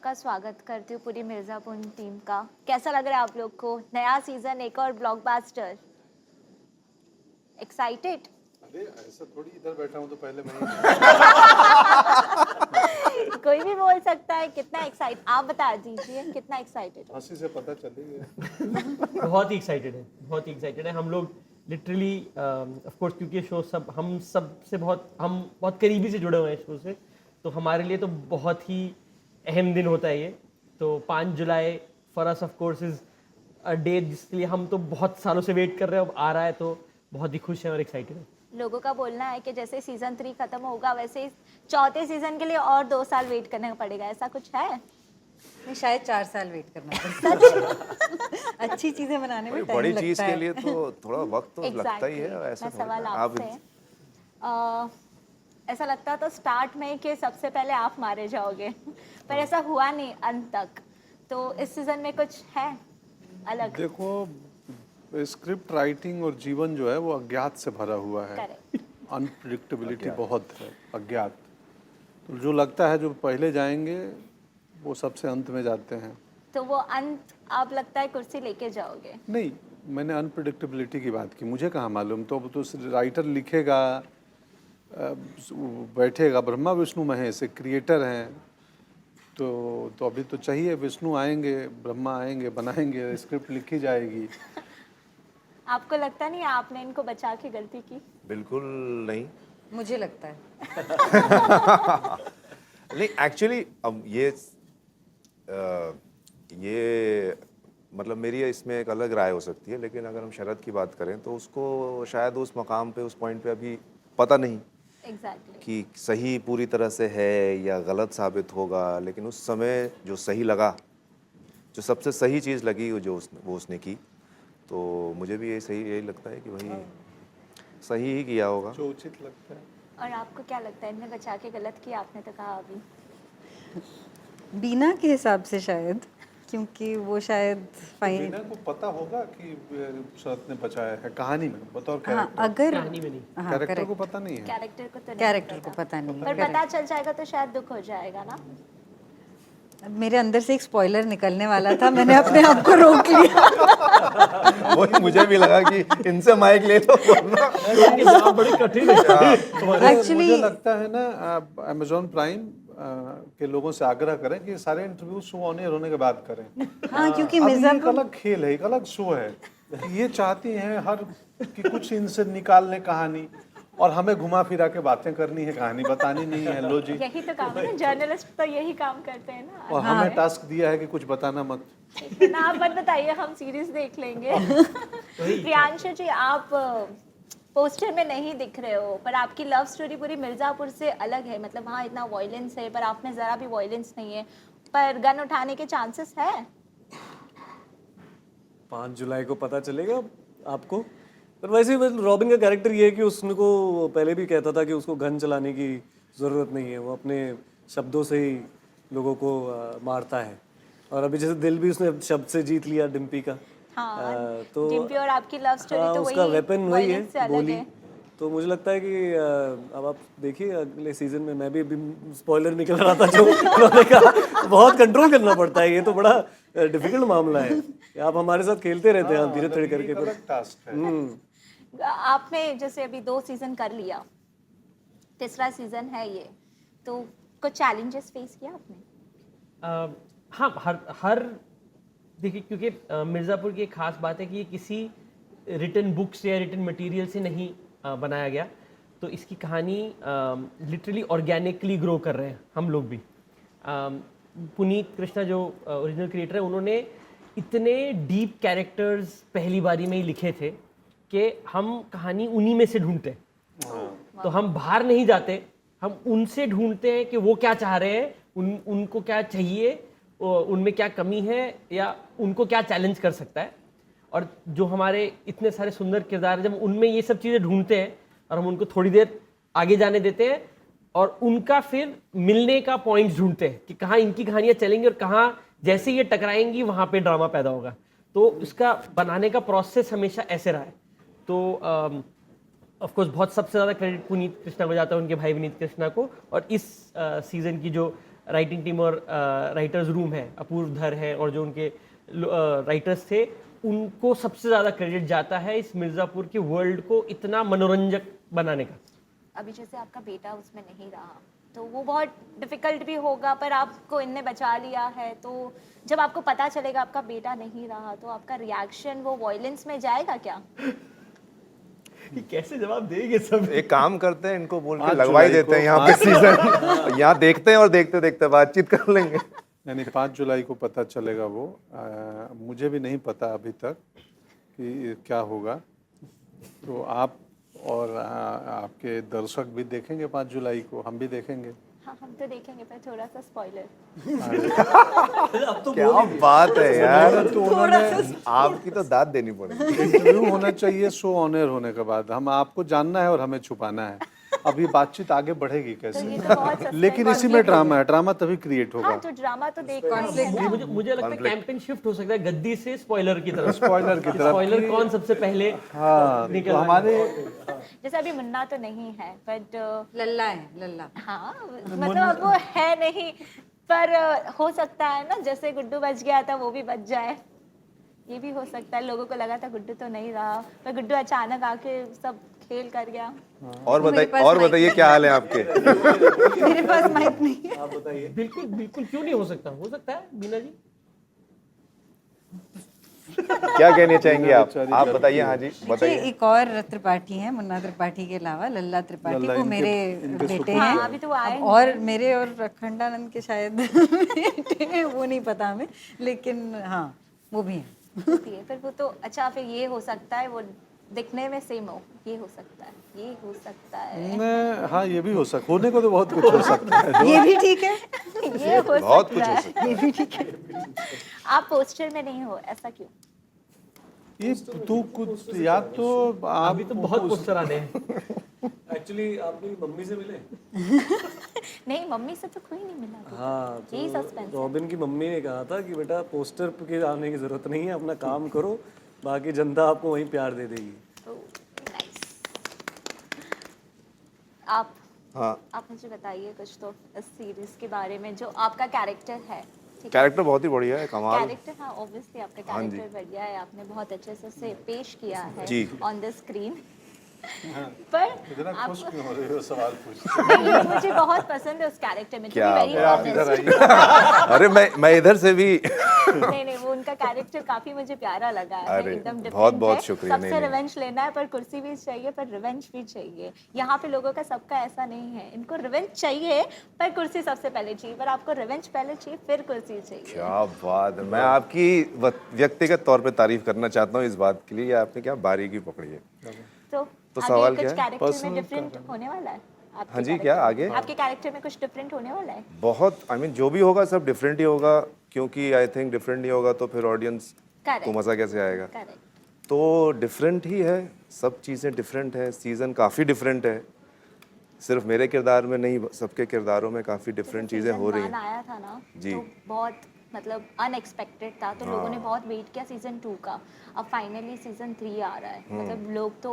आपका स्वागत करती हूँ पूरी मिर्जापुर टीम का। कैसा लग रहा है आप लोग को? नया सीजन, एक और ब्लॉकबस्टर। एक्साइटेड? अरे ऐसा थोड़ी इधर बैठा हूँ तो पहले मैं कोई भी बोल सकता है। कितना एक्साइट, आप बता दीजिए कितना एक्साइटेड? हंसी से पता चलेगा। बहुत ही एक्साइटेड है, बहुत ही एक्साइटेड है हम लोग लिटरली। ऑफ कोर्स क्योंकि शो हम बहुत करीबी से जुड़े हुए हैं शो से, तो हमारे लिए तो बहुत ही अहम दिन होता है ये। तो 5 July for us of course is a day जिसके लिए हम तो बहुत सालों से वेट कर रहे हैं, अब आ रहा है तो बहुत ही खुश हैं और एक्साइटेड हैं। लोगों का बोलना है कि जैसे सीजन 3 खत्म होगा वैसे ही चौथे सीजन के लिए और 2 साल वेट करना पड़ेगा, ऐसा कुछ है? नहीं, शायद 4 साल वेट करना पड़ेगा। अच्छी चीजें बनाने में टाइम बड़ी लगता चीज है। के लिए तो थोड़ा वक्त तो लगता ही है। Exactly. ऐसा मैं थोड़ी सवाल ना। आपसे ऐसा लगता था स्टार्ट में कि सबसे पहले आप मारे जाओगे, पर ऐसा हुआ नहीं अंत तक। तो इस सीजन में कुछ है अलग? देखो, स्क्रिप्ट राइटिंग और जीवन जो है वो अज्ञात से भरा हुआ है। करेक्ट। अनप्रिडिक्टेबिलिटी बहुत है, अज्ञात। तो जो लगता है जो पहले जाएंगे वो सबसे अंत में जाते हैं। तो वो अंत आप लगता है कुर्सी लेके जाओगे? नहीं, मैंने अनप्रिडिक्टेबिलिटी की बात की। मुझे कहाँ मालूम, तो अब तो राइटर लिखेगा, बैठेगा, ब्रह्मा विष्णु महेश क्रिएटर हैं, तो अभी तो चाहिए। विष्णु आएंगे, ब्रह्मा आएंगे, बनाएंगे, स्क्रिप्ट लिखी जाएगी। आपको लगता नहीं आपने इनको बचा के गलती की? बिल्कुल नहीं। मुझे लगता है नहीं, एक्चुअली अब ये मतलब मेरी इसमें एक अलग राय हो सकती है, लेकिन अगर हम शरद की बात करें तो उसको शायद उस मकाम पे, उस पॉइंट पे अभी पता नहीं एग्जैक्टली। कि सही पूरी तरह से है या गलत साबित होगा। लेकिन उस समय जो सही लगा, जो सबसे सही चीज़ लगी वो उसने की, तो मुझे भी यही लगता है कि वही सही ही किया होगा, जो उचित लगता है। और आपको क्या लगता है इनने बचा के गलत किया? आपने तो कहा अभी बीना के हिसाब से शायद, क्योंकि वो शायद फाइन। मीना को पता होगा कि शरद ने बचाया है कहानी में, बतौर हाँ, कैरेक्टर। अगर कहानी में नहीं, हाँ, कैरेक्टर को पता नहीं है। कैरेक्टर को तो नहीं कैरेक्टर को पता नहीं पर है। पता चल जाएगा तो शायद दुख हो जाएगा ना। मेरे अंदर से एक स्पॉइलर निकलने वाला था, मैंने अपने आप को रोक लिया। वही मुझे भी लगा कि इनसे माइक ले लो वरना बड़ी कठिन है। एक्चुअली मुझे लगता है ना, अमेज़न प्राइम के लोगों से आग्रह करें कि सारे इंटरव्यू शो ऑन एयर होने के बाद करें। हाँ, क्योंकि अब ये एक मिर्जापुर अलग खेल है, एक अलग शो है। ये चाहती हैं हर कि कुछ इनसे निकालने कहानी, और हमें घुमा फिरा के बातें करनी है, कहानी बतानी नहीं है। लो जी, यही तो काम है ना, जर्नलिस्ट तो यही काम करते हैं ना। और हमें टास्क दिया है कि कुछ बताना मत। ना आप मत बताइए, हम सीरीज देख लेंगे। प्रियांशु जी, आप पोस्टर में नहीं दिख रहे हो, पर आपकी लव स्टोरी पूरी मिर्जापुर से अलग है। मतलब वहाँ इतना वॉयलेंस है, पर आप में जरा भी वॉयलेंस नहीं है। पर गन उठाने के चांसेस है? 5 जुलाई को पता चलेगा आपको। पर वैसे ही रॉबिन का कैरेक्टर ये है कि उसको पहले भी कहता था कि उसको गन चलाने की ज़रूरत नहीं है, वो अपने शब्दों से ही लोगों को मारता है। और अभी जैसे दिल भी उसने शब्द से जीत लिया डिम्पी का। हाँ, तो डिम्पी और आपकी लव स्टोरी तो उसका वही वेपन वही violence से है, अलग गोली। है। तो मुझे लगता है कि अब आप देखिए अगले सीजन में, मैं भी स्पॉइलर निकल रहा था जो उन्होंने कहा, बहुत कंट्रोल करना पड़ता है। ये तो बड़ा डिफिकल्ट मामला है कि आप हमारे साथ खेलते रहते हैं धीरे धीरे करके। एक अलग टास्क है। आपने जैसे अभी 2 सीजन कर लिया, तीसरा सीजन है ये, तो कुछ चैलेंजेस फेस किया आपने? हाँ, हर देखिए, क्योंकि मिर्ज़ापुर की एक खास बात है कि ये किसी रिटन बुक्स या रिटन मटेरियल से नहीं बनाया गया। तो इसकी कहानी लिटरली ऑर्गेनिकली ग्रो कर रहे हैं हम लोग भी। पुनीत कृष्णा जो ओरिजिनल क्रिएटर है, उन्होंने इतने डीप कैरेक्टर्स पहली बारी में ही लिखे थे कि हम कहानी उन्हीं में से ढूंढते हैं। तो हम बाहर नहीं जाते, हम उनसे ढूंढते हैं कि वो क्या चाह रहे हैं, उनको क्या चाहिए, उनमें क्या कमी है या उनको क्या चैलेंज कर सकता है। और जो हमारे इतने सारे सुंदर किरदार, जब उनमें ये सब चीज़ें ढूंढते हैं और हम उनको थोड़ी देर आगे जाने देते हैं और उनका फिर मिलने का पॉइंट ढूंढते हैं कि कहाँ इनकी कहानियाँ चलेंगी और कहाँ जैसे ये टकराएंगी वहाँ पे ड्रामा पैदा होगा। तो इसका बनाने का प्रोसेस हमेशा ऐसे रहा है। तो ऑफ कोर्स बहुत सबसे ज़्यादा क्रेडिट पुनीत कृष्णा को जाता है, उनके भाई विनीत कृष्णा को। और इस सीज़न की जो राइटिंग टीम और राइटर्स रूम है, अपूर्व धर है और जो उनके राइटर्स थे, उनको सबसे ज़्यादा क्रेडिट जाता है इस मिर्ज़ापुर के वर्ल्ड को इतना मनोरंजक बनाने का। अभी जैसे आपका बेटा उसमें नहीं रहा तो वो बहुत डिफिकल्ट भी होगा, पर आपको इनने बचा लिया है, तो जब आपको पता चलेगा आपका बेटा नहीं रहा तो आपका रिएक्शन वो वॉयलेंस में जाएगा क्या? ये कैसे जवाब देंगे सब? एक काम करते हैं, इनको बोल के 5 लगवाई जुलाई देते हैं को, यहाँ पे सीजन। यहाँ देखते हैं और देखते देखते बातचीत कर लेंगे। यानी 5 जुलाई को पता चलेगा वो। मुझे भी नहीं पता अभी तक कि क्या होगा, तो आप और आपके दर्शक भी देखेंगे 5 जुलाई को, हम भी देखेंगे। हाँ हम तो देखेंगे, पर थोड़ा सा स्पॉइलर। अब तो क्या बात है यार, तो उन्होंने आपकी तो दाद देनी पड़ेगी। इंटरव्यू होना चाहिए शो ऑन एयर होने के बाद। हम आपको जानना है और हमें छुपाना है। अभी बातचीत आगे बढ़ेगी तो कैसे? ये तो बहुत सस्पेंस लेकिन इसी में ड्रामा है, ड्रामा तभी क्रिएट होगा। हाँ तो ड्रामा तो देखना ही है ना। मुझे लगता है कैंपेन शिफ्ट हो सकता है गद्दी से स्पॉइलर की तरफ। स्पॉइलर की तरफ। स्पॉइलर कौन सबसे पहले हाँ, निकल तो हमारे जैसे अभी मुन्ना तो नहीं है, बट लल्ला है, लल्ला। हाँ मतलब अब वो है नहीं, पर हो सकता है ना, जैसे गुड्डू बच गया था वो भी बच जाए, ये भी हो सकता है। लोगों को लगा था गुड्डू तो नहीं रहा, पर गुड्डू अचानक आके सब खेल कर गया। और बताइए क्या हाल है आपके? मेरे पास माइक नहीं है। आप बताइए। बिल्कुल बिल्कुल क्यों नहीं हो सकता? हो सकता है बीना जी। क्या कहना चाहेंगे आप बताइए। हाँ जी देखिए, बताइए। एक और त्रिपाठी हैं, मुन्ना त्रिपाठी के अलावा लल्ला त्रिपाठी, लल्ला वो इनके- मेरे इनके बेटे सुपुत्र हाँ हैं। अभी तो वो आए अब और मेरे और अखंडानंद के शायद बेटे हैं, वो नहीं पता हमें, लेकिन हाँ वो भी हैं। होती है, पर वो तो अच्छा, फिर ये हो सकता है वो दिखने में सेम हो, ये हो सकता है, ये हो सकता है, हाँ ये भी हो सकता, होने को तो बहुत कुछ हो सकता है। ये भी ठीक है, ये हो बहुत कुछ सकता हो है। सकता है। ये भी ठीक है। आप पोस्टर में नहीं हो, ऐसा क्यों? ये तू कुछ या तो आप अभी तो बहुत पोस्टर आने हैं। एक्चुअली आप मेरी मम्मी से मिले? नहीं मम्मी से तो कोई नहीं मिला। हाँ, यही तो सस्पेंस है। रॉबिन की मम्मी ने कहा था कि बेटा पोस्टर के आने की जरूरत नहीं है, अपना काम करो, बाकी जनता आपको वहीं प्यार दे देगी। नाइस। आप मुझे बताइए कुछ तो इस सीरीज के बारे में, जो आपका कैरेक्टर है। ठीक है, कैरेक्टर बहुत ही बढ़िया है, कमाल। कैरेक्टर हाँ ऑब्वियसली आपका कैरेक्टर बढ़िया है, आपने बहुत अच्छे से उसे पेश किया है जी। On the screen. पर इतना खुश क्यों हो रहे हो सवाल पूछ? नहीं, मुझे बहुत पसंद है उस कैरेक्टर में, to be क्या very आप इधर honest। आइए। अरे मैं इधर से भी नहीं वो उनका कैरेक्टर काफी मुझे प्यारा लगा है, अरे, एकदम different बहुत है। शुक्रिया। सबसे नहीं। रिवेंज लेना है, पर कुर्सी भी चाहिए, पर रिवेंज भी चाहिए। यहाँ पे लोगों का सबका ऐसा नहीं है, इनको रिवेंज चाहिए पर कुर्सी सबसे पहले चाहिए, पर आपको रिवेंज पहले चाहिए फिर कुर्सी चाहिए। क्या बात है। मैं आपकी व्यक्तिगत तौर पे तारीफ करना चाहता हूँ इस बात के लिए, आपने क्या बारीकी पकड़ी है। तो सवाल आगे क्या कुछ है? कैरेक्टर में डिफरेंट होने वाला है आपके हाँ जी, character क्या में? आगे? आपके कैरेक्टर में कुछ डिफरेंट होने वाला है? बहुत जो भी होगा सब डिफरेंट ही होगा, क्योंकि आई थिंक डिफरेंट नहीं होगा तो फिर ऑडियंस Correct. को मज़ा कैसे आएगा। करेक्ट। तो डिफरेंट ही है, सब चीज़ें डिफरेंट है, सीज़न काफ़ी डिफरेंट है, सिर्फ मेरे किरदार में नहीं, सबके किरदारों में काफ़ी डिफरेंट चीज़ें हो रही हैं। आया था ना जी। तो बहुत मतलब अनएक्सपेक्टेड था, तो लोगों ने बहुत वेट किया सीजन 2 का। अब फाइनली सीजन 3 आ रहा है, मतलब लोग तो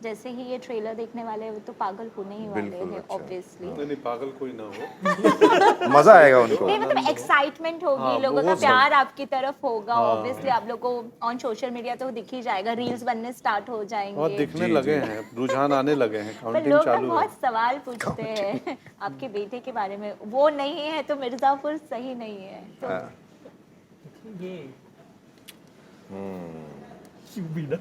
जैसे ही ये ट्रेलर देखने वाले हैं वो तो पागल होने ही वाले बिल्कुल, हैं अच्छा। ऑब्वियसली। नहीं पागल कोई ना हो। मज़ा आएगा उनको। नहीं मतलब एक्साइटमेंट होगी, हाँ, लोगों वो का सब। प्यार आपकी तरफ होगा ऑब्वियसली। आप लोग को ऑन सोशल मीडिया तो दिख ही जाएगा, रील्स बनने स्टार्ट हो और जाएंगे। दिखने लगे हैं, रुझान आने लगे हैं, पर काउंटिंग लोग ना चालू है। बहुत सवाल पूछते हैं आपके बेटे के बारे में, वो नहीं है तो मिर्जापुर सही नहीं है तो ये बीना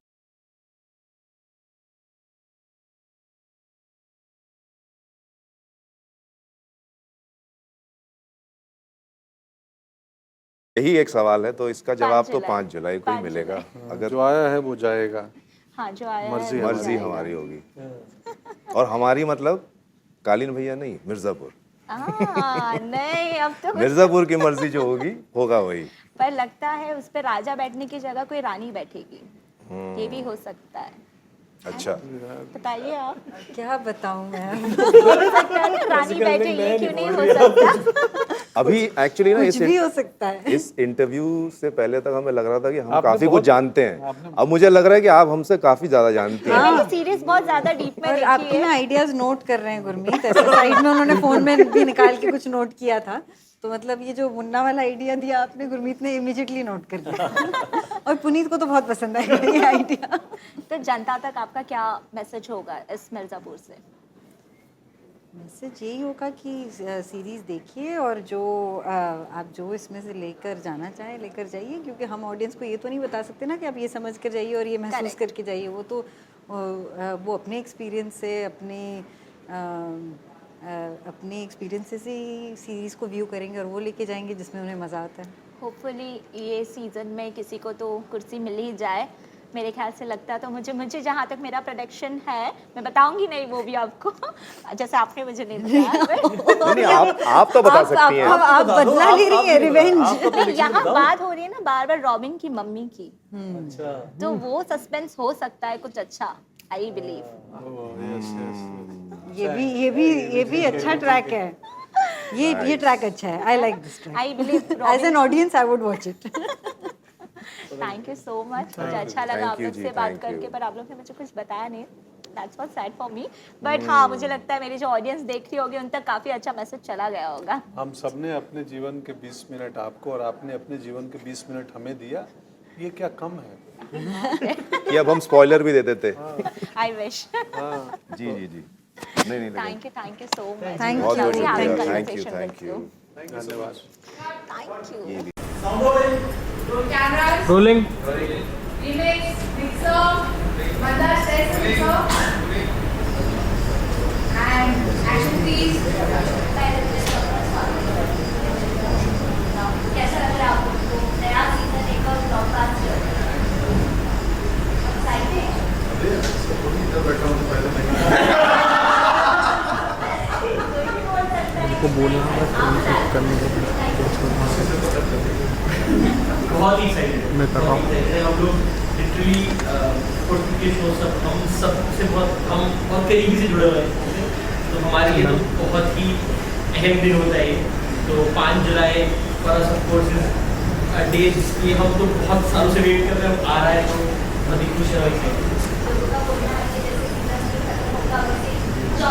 यही एक सवाल है, तो इसका जवाब तो 5 5 जुलाई को ही 5 मिलेगा। अगर जो आया है वो जाएगा। हाँ जो आया मर्जी है वो मर्जी जाएगा। हमारी होगी, और हमारी मतलब कालीन भैया नहीं, मिर्जापुर। नहीं अब तो कुछ, मिर्जापुर की मर्जी जो होगी होगा वही। पर लगता है उस पे राजा बैठने की जगह कोई रानी बैठेगी, ये भी हो सकता है। अच्छा, बताइए आप। क्या बताऊं मैं? हो सकता है ना रानी बैठे, ये क्यों नहीं हो सकता? अभी एक्चुअली ना कुछ भी हो सकता है। इस इंटरव्यू से पहले तक हमें लग रहा था कि हम आपने काफी कुछ बहुत- जानते हैं, अब मुझे लग रहा है कि आप हमसे काफी ज्यादा जानती हैं। मैंने सीरीज बहुत ज्यादा डीप में और देखी आपके है। ना आइडियाज नोट कर रहे हैं गुरमीत, ऐसे साइड में उन्होंने फोन में भी निकाल के कुछ नोट किया था। तो मतलब ये जो मुन्ना वाला आइडिया दिया आपने, गुरमीत ने इमीडिएटली नोट कर लिया और पुनीत को तो बहुत पसंद आएगा ये आइडिया। तो जनता तक आपका क्या मैसेज होगा इस मिर्ज़ापुर से? मैसेज यही होगा कि सीरीज़ देखिए और जो आप जो इसमें से लेकर जाना चाहें लेकर जाइए, क्योंकि हम ऑडियंस को ये तो नहीं बता सकते ना कि आप ये समझ कर जाइए और ये महसूस Correct. करके जाइए। वो तो वो अपने एक्सपीरियंस से अपने एक्सपीरियंसेस से ही सीरीज़ को व्यू करेंगे और वो लेके जाएंगे जिसमें उन्हें मज़ा आता है। होपफुली ये सीज़न में किसी को तो कुर्सी मिल ही जाए, मेरे ख्याल से लगता है। तो मुझे जहाँ तक मेरा प्रोडक्शन है, मैं बताऊंगी नहीं वो भी आपको जैसे आपने मुझे नहीं बताया। नहीं आप तो बता सकती हैं। आप बदला ले रही है, रिवेंज। नहीं, यहाँ बात हो रही है ना बार बार रॉबिन की मम्मी की, अच्छा तो वो सस्पेंस हो सकता है कुछ अच्छा, आई बिलीव। ये भी अच्छा ट्रैक है। ये ट्रैक अच्छा है। I like this track. I believe as an audience I would watch it. Thank you so much, मुझे अच्छा लगा आप you लोग जी, से बात thank करके, you. पर आप लोग ने मुझे कुछ बताया नहीं। That's what sad for me, but हाँ मुझे लगता है मेरी जो ऑडियंस देख रही होगी उन तक काफ़ी अच्छा मैसेज चला गया होगा। हम सबने अपने जीवन के 20 मिनट आपको और आपने अपने जीवन के 20 मिनट हमें दिया, ये क्या कम है? कि अब हम स्पॉइलर भी दे देते। I wish. जी जी जी। नहीं thank you so much. Thank बहुत you. बहुत Having शुक्रिया। conversation thank with you you. धन्यवाद। Thank you. Cameras. रोलिंग। Remix. Mixer. Mother says mixer. And action please. कैसा लग रहा है आपको नया सीजन एक और ब्लॉकबस्टर? बहुत ही एक्साइटेड है। मैं कर रहा हूँ। हम लोग लिटरली के शो सब हम सबसे हम बहुत करीबी से जुड़े हुए हैं, तो हमारे लिए तो बहुत ही अहम दिन होता है ये। तो 5 July for us of course day जिसकी हम तो बहुत सालों से वेट कर रहे हैं, आ रहा है तो बहुत ही खुश है।